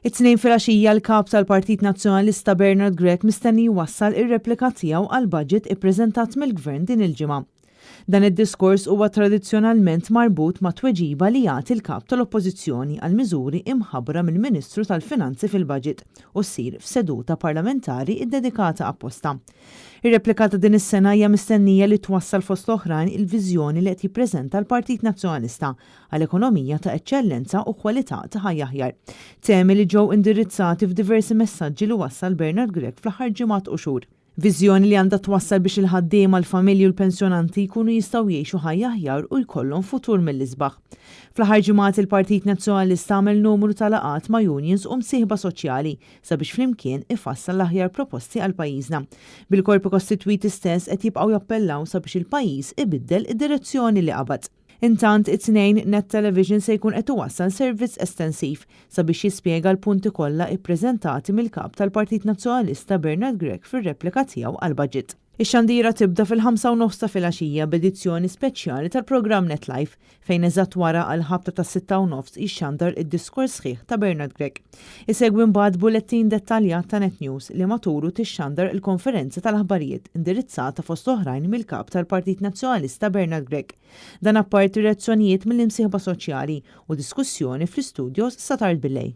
It-tnejn filgħaxija l-kap tal-Partit Nazzjonalista Bernard Grech mistenni jwassal ir-replika tiegħu għall-budget ippreżentat mill-Gvern din il-ġimgħa. Dan id-diskors huwa tradizzjonalment marbut ma' tweġiba li jagħti l-kap tal-Oppożizzjoni għal miżuri imħabbra mill-Ministru tal-Finanzi fil-Budget u ssir f'seduta parlamentari iddedikata apposta. Ir-replika ta' din is-sena hija mistennija li twassal fost oħrajn il-viżjoni li qed jippreżenta l-Partit Nazzjonalista għal ekonomija ta' eċċellenza u kwalità ta' ħajja aħjar. Temi li ġew indirizzati f'diversi messaġġi li wassal Bernard Grech fl-aħħar ġimgħat u xhur. Viżjoni li għandha twassal biex il-ħaddiema l-familji u l-pensjonanti jkunu jistgħu jgħixu ħajja aħjar u jkollhom futur mill-isbaħ. Fl-aħħar ġimgħat il-Partit Nazzjonalista għamel numru ta' laqat ma' unions u msieħba soċjali sabiex flimkien ifassal l-aħjar proposti għal pajjiżna. Bil-korpi kostitwiti stess qed jibqgħu jappellaw sabiex il-pajjiż ibiddel id-direzzjoni li qabad. Intant it-tnejn Net Television se jkun qed iwassal servizz estensiv sabiex jispjega l-punti kollha ippreżentati mill-kap tal-Partit Nazzjonalista Bernard Grech fir-replika tiegħu għall-budget. Ix-xandira tibda fil-5:30 ta' filgħaxija b'edizzjoni speċjali tal-programm NetLife fejn eżatt wara għall-ħabta ta' 6:30 jixxandar id-diskors sħiħ ta' Bernard Grech. Isegwi mbagħad bulettin dettaljat ta' Net News li maturu tixxandar il-konferenza tal-aħbarijiet indirizzata fost oħrajn mill-kap tal-Partit Nazzjonalista Bernard Grech. Dan apparti reazzjonijiet mill-imsieħba soċjali u diskussjoni fl-istudios sa tard billejl.